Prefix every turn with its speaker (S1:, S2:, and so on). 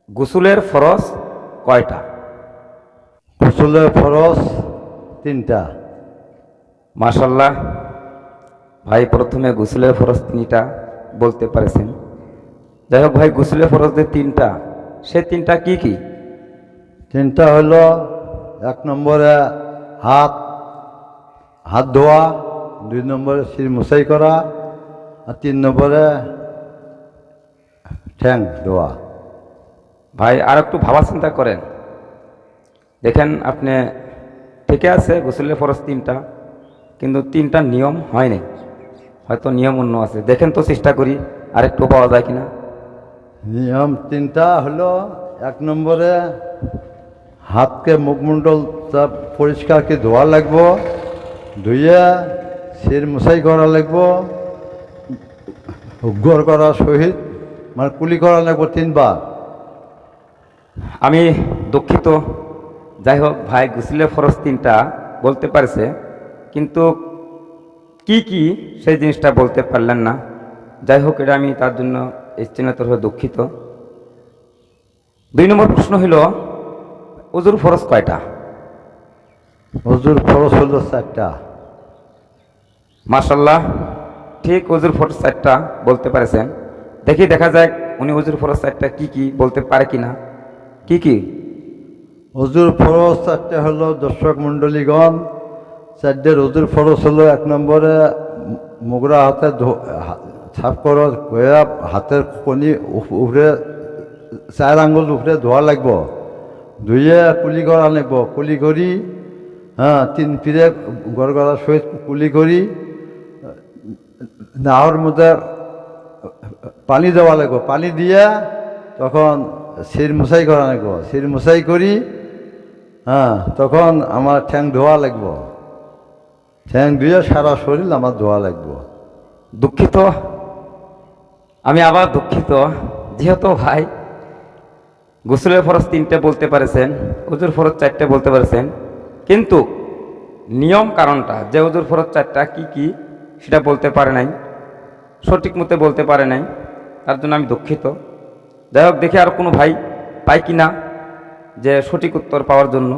S1: গোসলের ফরজ কয়টা?
S2: গোসলের ফরজ 3টা।
S1: মাশাল্লাহ, ভাই প্রথমে গোসলের ফরজ 3টা বলতে পারেছেন। যাই হোক ভাই, গোসলের ফরজ যে 3টা, সে 3টা কি কি?
S2: 3টা হলো 1 নম্বরে হাত হাত ধোয়া, 2 নম্বরে শির মোছাই করা, আর 3 নম্বরে ঠ্যাং ধোয়া।
S1: ভাই আর একটু ভাবা চিন্তা করেন, দেখেন আপনি ঠিকই আছে গোসলের ফরজ 3টা, কিন্তু 3টা নিয়ম হয় নাই, হয়তো নিয়ম অন্য আছে। দেখেন তো, চেষ্টা করি আরেকটু পাওয়া যায় কিনা।
S2: নিয়ম 3টা হলো 1 নম্বরে হাতকে মুখমণ্ডল পরিষ্কারকে ধোয়া লাগবো, ধুইয়া শির মোছাই করা লাগবো, উগ্গর করা সহিত মানে কুলি করা লাগবো 3বার।
S1: আমি দুঃখিত, যাই হোক ভাই গোসলের ফরজ 3টা বলতে পারছে, কিন্তু কি কি সেই জিনিসটা বলতে পারলেন না। যাই হোক, এটা আমি তার জন্য স্থানীয়তর হয়ে দুঃখিত। 2 নম্বর প্রশ্ন হইল, ওযুর ফরজ কয়টা?
S2: ওযুর ফরজ হলো 4টা।
S1: মাশাল্লাহ, ঠিক ওযুর ফরজ 4টা বলতে পারেছেন। দেখা যাক উনি ওযুর ফরজ 4টা কি কি বলতে পারে কিনা। কি কি?
S2: ওযুর ফরজ 4টা হলো দর্শক মণ্ডলীগণ। 4টের ওযুর ফরজ হলো 1 নম্বরে মুগরা হাতে সাফ করো, হাতের কনি উপরে 4 আঙ্গুল উপরে ধোয়া লাগবো, ধুইয়ে কুলি করা লাগবো, কুলি করি 3 পিরে গড় করার সহিত কুলি করি নাহর মধ্যে পানি দেওয়া লাগবো, পানি দিয়ে তখন শির মোছাই করা লাগবো, শির মোছাই করি তখন আমার ঠ্যাং ধোয়া লাগবো, ঠ্যাং ধুয়ে সারা শরীর আমার ধোয়া লাগবো।
S1: দুঃখিত, আমি আবার দুঃখিত, যেহেতু ভাই গোসলের ফরজ 3টে বলতে পারেছেন, ওযুর ফরজ 4টে বলতে পারেছেন, কিন্তু নিয়ম কারণটা যে ওযুর ফরজ 4টা কি কি সেটা বলতে পারে নাই, সঠিক মতে বলতে পারে নাই, তার জন্য আমি দুঃখিত। যাই হোক, দেখি আর কোনো ভাই পাই কিনা যে সঠিক উত্তর পাওয়ার জন্য।